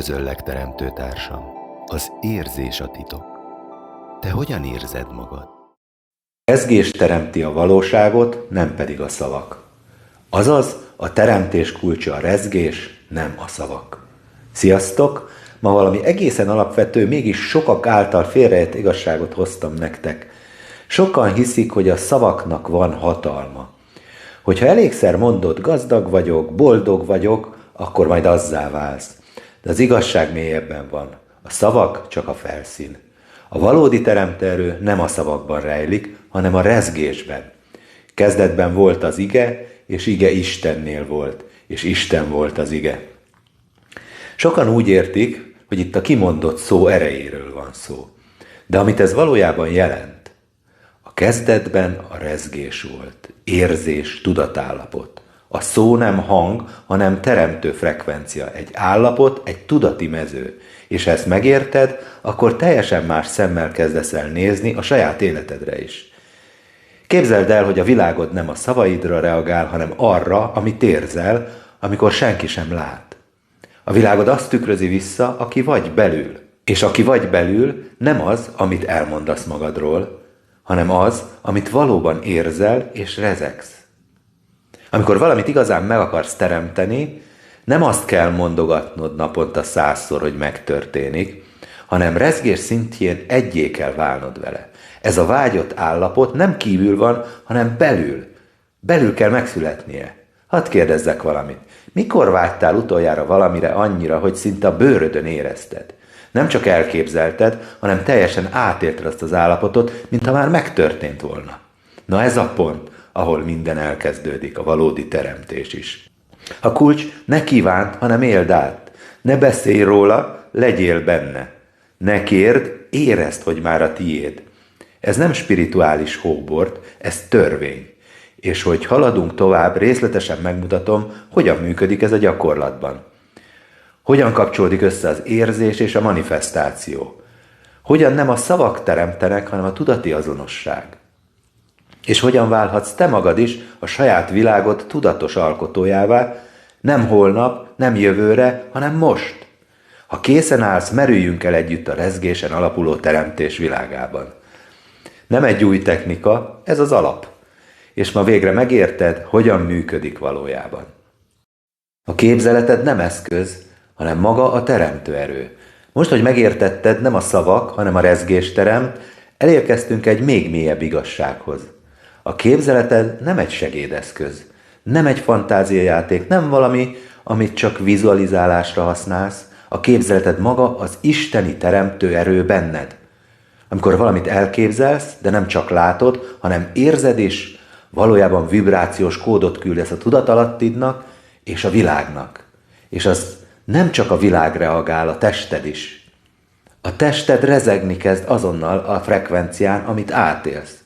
Üdvözöllek, teremtő társam! Az érzés a titok. Te hogyan érzed magad? Rezgés teremti a valóságot, nem pedig a szavak. Azaz, a teremtés kulcsa a rezgés, nem a szavak. Sziasztok! Ma valami egészen alapvető, mégis sokak által félreért igazságot hoztam nektek. Sokan hiszik, hogy a szavaknak van hatalma. Hogyha elégszer mondod, gazdag vagyok, boldog vagyok, akkor majd azzá válsz. De az igazság mélyebben van. A szavak csak a felszín. A valódi teremtőerő nem a szavakban rejlik, hanem a rezgésben. Kezdetben volt az ige, és ige Istennél volt, és Isten volt az ige. Sokan úgy értik, hogy itt a kimondott szó erejéről van szó. De amit ez valójában jelent, a kezdetben a rezgés volt, érzés, tudatállapot. A szó nem hang, hanem teremtő frekvencia, egy állapot, egy tudati mező. És ha ezt megérted, akkor teljesen más szemmel kezdesz el nézni a saját életedre is. Képzeld el, hogy a világod nem a szavaidra reagál, hanem arra, amit érzel, amikor senki sem lát. A világod azt tükrözi vissza, aki vagy belül. És aki vagy belül nem az, amit elmondasz magadról, hanem az, amit valóban érzel és rezegsz. Amikor valamit igazán meg akarsz teremteni, nem azt kell mondogatnod naponta 100-szor, hogy megtörténik, hanem rezgés szintjén egyé kell válnod vele. Ez a vágyott állapot nem kívül van, hanem belül. Belül kell megszületnie. Hadd kérdezzek valamit. Mikor vágytál utoljára valamire annyira, hogy szinte a bőrödön érezted? Nem csak elképzelted, hanem teljesen átélted azt az állapotot, mintha már megtörtént volna. Na ez a pont, ahol minden elkezdődik, a valódi teremtés is. A kulcs ne kívánt, hanem éld át. Ne beszélj róla, legyél benne. Ne kérd, érezd, hogy már a tiéd. Ez nem spirituális hóbort, ez törvény. És hogy haladunk tovább, részletesen megmutatom, hogyan működik ez a gyakorlatban. Hogyan kapcsolódik össze az érzés és a manifestáció. Hogyan nem a szavak teremtenek, hanem a tudati azonosság. És hogyan válhatsz te magad is a saját világod tudatos alkotójává, nem holnap, nem jövőre, hanem most. Ha készen állsz, merüljünk el együtt a rezgésen alapuló teremtés világában. Nem egy új technika, ez az alap. És ma végre megérted, hogyan működik valójában. A képzeleted nem eszköz, hanem maga a teremtőerő. Most, hogy megértetted, nem a szavak, hanem a rezgés teremt, elérkeztünk egy még mélyebb igazsághoz. A képzeleted nem egy segédeszköz, nem egy fantáziajáték, nem valami, amit csak vizualizálásra használsz. A képzeleted maga az isteni teremtő erő benned. Amikor valamit elképzelsz, de nem csak látod, hanem érzed is, valójában vibrációs kódot küldesz a tudatalattidnak és a világnak. És az nem csak a világ reagál, a tested is. A tested rezegni kezd azonnal a frekvencián, amit átélsz.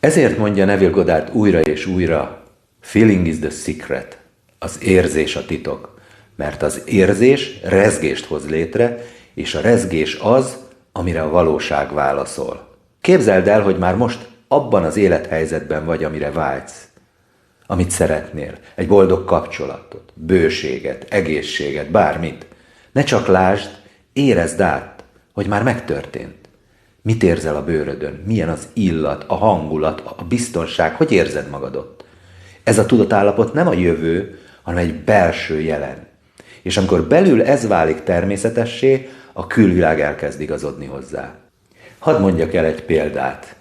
Ezért mondja Neville Goddard újra és újra, feeling is the secret, az érzés a titok, mert az érzés rezgést hoz létre, és a rezgés az, amire a valóság válaszol. Képzeld el, hogy már most abban az élethelyzetben vagy, amire vágysz, amit szeretnél, egy boldog kapcsolatot, bőséget, egészséget, bármit. Ne csak lásd, érezd át, hogy már megtörtént. Mit érzel a bőrödön? Milyen az illat, a hangulat, a biztonság? Hogy érzed magad ott? Ez a tudatállapot nem a jövő, hanem egy belső jelen. És amikor belül ez válik természetessé, a külvilág elkezd igazodni hozzá. Hadd mondjak el egy példát.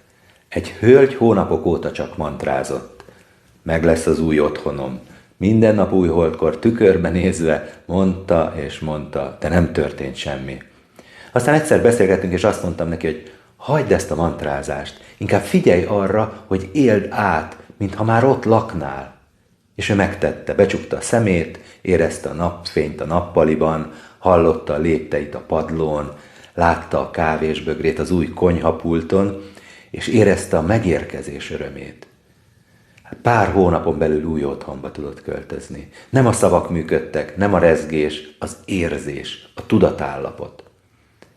Egy hölgy hónapok óta csak mantrázott. Meg lesz az új otthonom. Minden nap újholdkor tükörbe nézve mondta és mondta, de nem történt semmi. Aztán egyszer beszélgettünk, és azt mondtam neki, hogy hagyd ezt a mantrázást, inkább figyelj arra, hogy éld át, mintha már ott laknál. És ő megtette, becsukta a szemét, érezte a napfényt a nappaliban, hallotta a lépteit a padlón, látta a kávésbögrét az új konyhapulton, és érezte a megérkezés örömét. Pár hónapon belül új otthonba tudott költözni. Nem a szavak működtek, nem a rezgés, az érzés, a tudatállapot.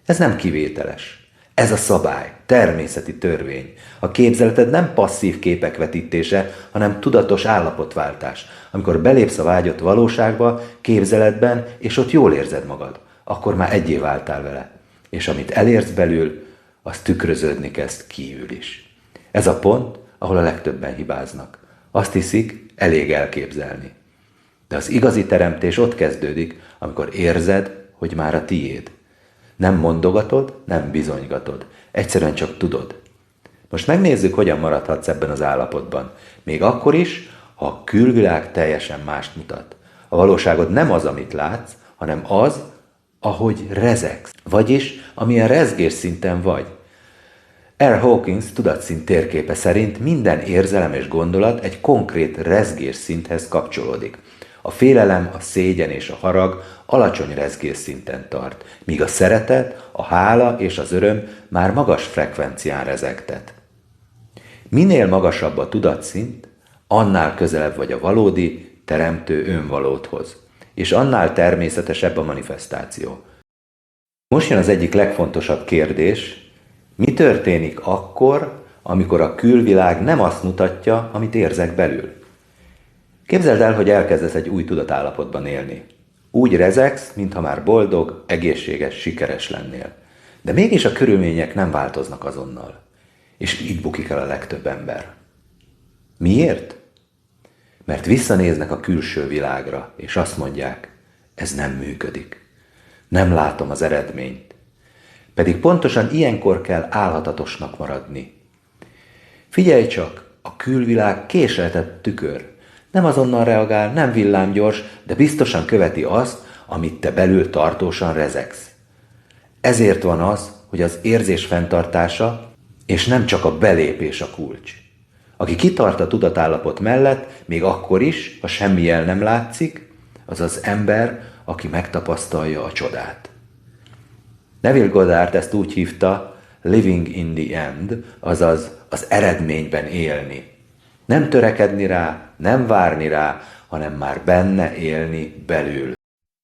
Ez nem kivételes. Ez a szabály, természeti törvény. A képzeleted nem passzív képek vetítése, hanem tudatos állapotváltás. Amikor belépsz a vágyott valóságba, képzeletben, és ott jól érzed magad. akkor már egyé váltál vele, és amit elérsz belül, az tükröződni kezd kívül is. Ez a pont, ahol a legtöbben hibáznak. Azt hiszik, elég elképzelni. De az igazi teremtés ott kezdődik, amikor érzed, hogy már a tiéd. Nem mondogatod, nem bizonygatod. Egyszerűen csak tudod. Most megnézzük, hogyan maradhatsz ebben az állapotban. Még akkor is, ha a külvilág teljesen mást mutat. A valóságod nem az, amit látsz, hanem az, ahogy rezegsz. Vagyis, amilyen rezgés szinten vagy. R. Hawkins tudatszint térképe szerint minden érzelem és gondolat egy konkrét rezgés szinthez kapcsolódik. A félelem, a szégyen és a harag alacsony rezgés szinten tart, míg a szeretet, a hála és az öröm már magas frekvencián rezegtet. Minél magasabb a tudatszint, annál közelebb vagy a valódi, teremtő önvalódhoz, és annál természetesebb a manifestáció. Most jön az egyik legfontosabb kérdés: mi történik akkor, amikor a külvilág nem azt mutatja, amit érzek belül? Képzeld el, hogy elkezdesz egy új tudatállapotban élni. Úgy rezegsz, mintha már boldog, egészséges, sikeres lennél. De mégis a körülmények nem változnak azonnal. És így bukik el a legtöbb ember. Miért? Mert visszanéznek a külső világra, és azt mondják, ez nem működik. Nem látom az eredményt. Pedig pontosan ilyenkor kell álhatatosnak maradni. Figyelj csak, a külvilág késleltett tükör. Nem azonnal reagál, nem villámgyors, de biztosan követi azt, amit te belül tartósan rezegsz. Ezért van az, hogy az érzés fenntartása, és nem csak a belépés a kulcs. Aki kitart a tudatállapot mellett, még akkor is, ha semmi jel nem látszik, az az ember, aki megtapasztalja a csodát. Neville Goddard ezt úgy hívta, living in the end, azaz az eredményben élni. Nem törekedni rá, nem várni rá, hanem már benne élni belül.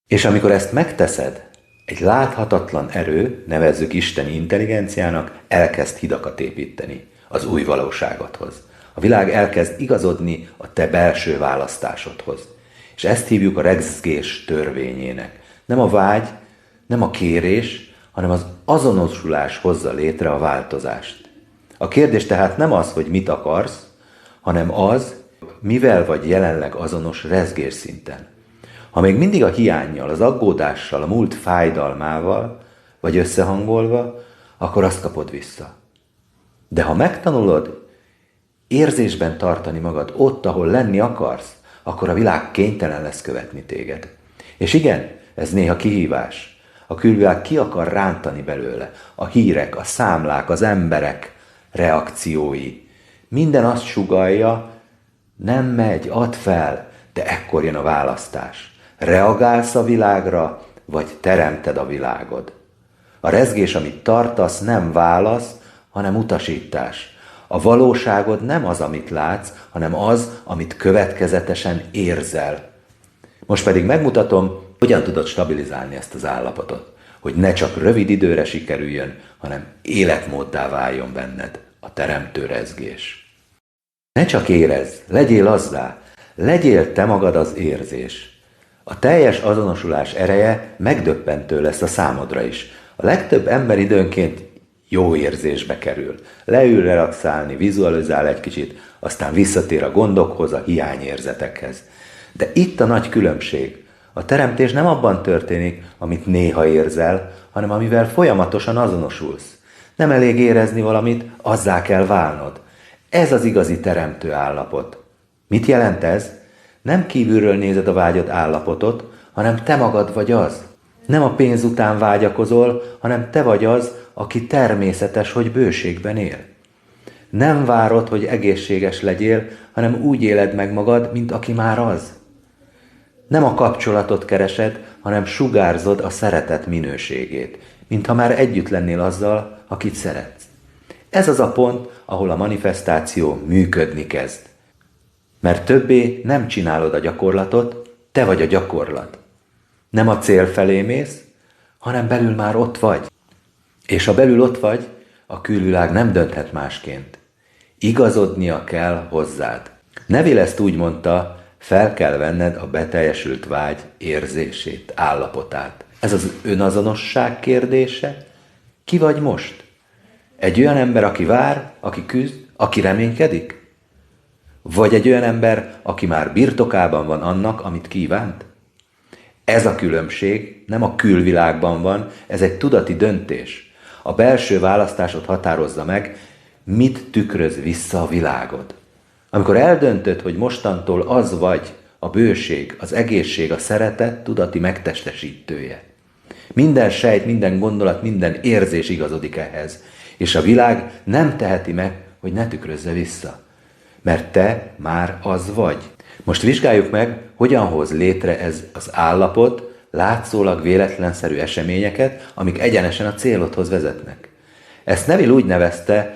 És amikor ezt megteszed, egy láthatatlan erő, nevezzük isteni intelligenciának, elkezd hidakat építeni az új valóságodhoz. A világ elkezd igazodni a te belső választásodhoz. És ezt hívjuk a rezgés törvényének. Nem a vágy, nem a kérés, hanem az azonosulás hozza létre a változást. A kérdés tehát nem az, hogy mit akarsz, hanem az, mivel vagy jelenleg azonos rezgés szinten. Ha még mindig a hiánnyal, az aggódással, a múlt fájdalmával vagy összehangolva, akkor azt kapod vissza. De ha megtanulod érzésben tartani magad ott, ahol lenni akarsz, akkor a világ kénytelen lesz követni téged. És igen, ez néha kihívás. A külvilág ki akar rántani belőle. A hírek, a számlák, az emberek reakciói. Minden azt sugallja, nem megy, add fel, de ekkor jön a választás. Reagálsz a világra, vagy teremted a világod. A rezgés, amit tartasz, nem válasz, hanem utasítás. A valóságod nem az, amit látsz, hanem az, amit következetesen érzel. Most pedig megmutatom, hogyan tudod stabilizálni ezt az állapotot, hogy ne csak rövid időre sikerüljön, hanem életmóddá váljon benned a teremtő rezgés. Ne csak érezz, legyél azzá, legyél te magad az érzés. A teljes azonosulás ereje megdöbbentő lesz a számodra is. A legtöbb ember időnként jó érzésbe kerül. Leül relaxálni, vizualizál egy kicsit, aztán visszatér a gondokhoz, a hiányérzetekhez. De itt a nagy különbség. A teremtés nem abban történik, amit néha érzel, hanem amivel folyamatosan azonosulsz. Nem elég érezni valamit, azzá kell válnod. Ez az igazi teremtő állapot. Mit jelent ez? Nem kívülről nézed a vágyott állapotot, hanem te magad vagy az. Nem a pénz után vágyakozol, hanem te vagy az, aki természetes, hogy bőségben él. Nem várod, hogy egészséges legyél, hanem úgy éled meg magad, mint aki már az. Nem a kapcsolatot keresed, hanem sugárzod a szeretet minőségét, mintha már együtt lennél azzal, akit szeretsz. Ez az a pont, ahol a manifestáció működni kezd. Mert többé nem csinálod a gyakorlatot, te vagy a gyakorlat. Nem a cél felé mész, hanem belül már ott vagy. És ha belül ott vagy, a külvilág nem dönthet másként. Igazodnia kell hozzád. Neville ezt úgy mondta, fel kell venned a beteljesült vágy érzését, állapotát. Ez az önazonosság kérdése. Ki vagy most? Egy olyan ember, aki vár, aki küzd, aki reménykedik? Vagy egy olyan ember, aki már birtokában van annak, amit kívánt? Ez a különbség nem a külvilágban van, ez egy tudati döntés. A belső választásod határozza meg, mit tükröz vissza a világod. Amikor eldöntöd, hogy mostantól az vagy, a bőség, az egészség, a szeretet tudati megtestesítője. Minden sejt, minden gondolat, minden érzés igazodik ehhez, és a világ nem teheti meg, hogy ne tükrözze vissza. Mert te már az vagy. Most vizsgáljuk meg, hogyan hoz létre ez az állapot látszólag véletlenszerű eseményeket, amik egyenesen a célodhoz vezetnek. Ezt Neville úgy nevezte,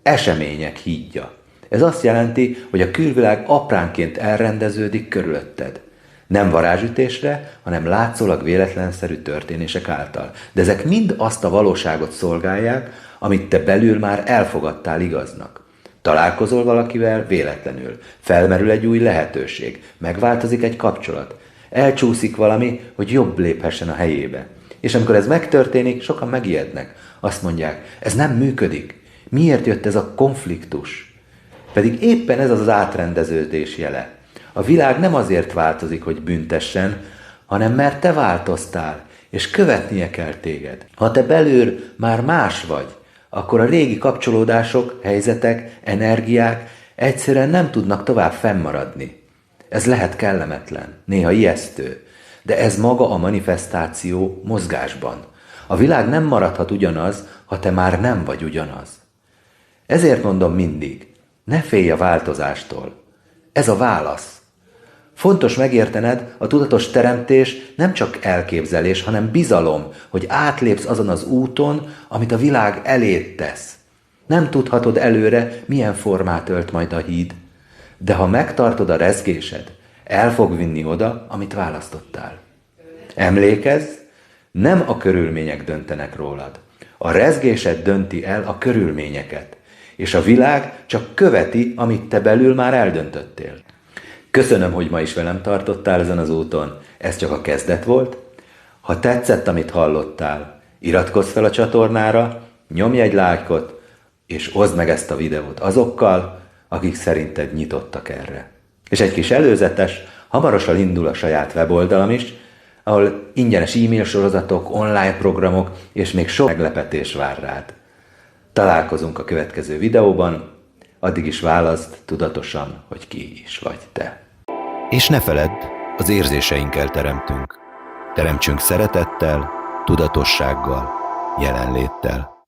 események hídja. Ez azt jelenti, hogy a külvilág apránként elrendeződik körülötted. Nem varázsütésre, hanem látszólag véletlenszerű történések által. De ezek mind azt a valóságot szolgálják, amit te belül már elfogadtál igaznak. Találkozol valakivel véletlenül, felmerül egy új lehetőség, megváltozik egy kapcsolat, elcsúszik valami, hogy jobb léphessen a helyébe. És amikor ez megtörténik, sokan megijednek. Azt mondják, ez nem működik. Miért jött ez a konfliktus? Pedig éppen ez az átrendeződés jele. A világ nem azért változik, hogy büntessen, hanem mert te változtál, és követnie kell téged. Ha te belül már más vagy, akkor a régi kapcsolódások, helyzetek, energiák egyszerűen nem tudnak tovább fennmaradni. Ez lehet kellemetlen, néha ijesztő, de ez maga a manifestáció mozgásban. A világ nem maradhat ugyanaz, ha te már nem vagy ugyanaz. Ezért mondom mindig, ne félj a változástól. Ez a válasz. Fontos megértened, a tudatos teremtés nem csak elképzelés, hanem bizalom, hogy átlépsz azon az úton, amit a világ eléd tesz. Nem tudhatod előre, milyen formát ölt majd a híd, de ha megtartod a rezgésed, el fog vinni oda, amit választottál. Emlékezz, nem a körülmények döntenek rólad. A rezgésed dönti el a körülményeket, és a világ csak követi, amit te belül már eldöntöttél. Köszönöm, hogy ma is velem tartottál ezen az úton. Ez csak a kezdet volt. Ha tetszett, amit hallottál, iratkozz fel a csatornára, nyomj egy lájkot, és oszd meg ezt a videót azokkal, akik szerinted nyitottak erre. És egy kis előzetes, hamarosan indul a saját weboldalam is, ahol ingyenes e-mail sorozatok, online programok és még sok meglepetés vár rád. Találkozunk a következő videóban, addig is válaszd tudatosan, hogy ki is vagy te. És ne feledd, az érzéseinkkel teremtünk. Teremtsünk szeretettel, tudatossággal, jelenléttel.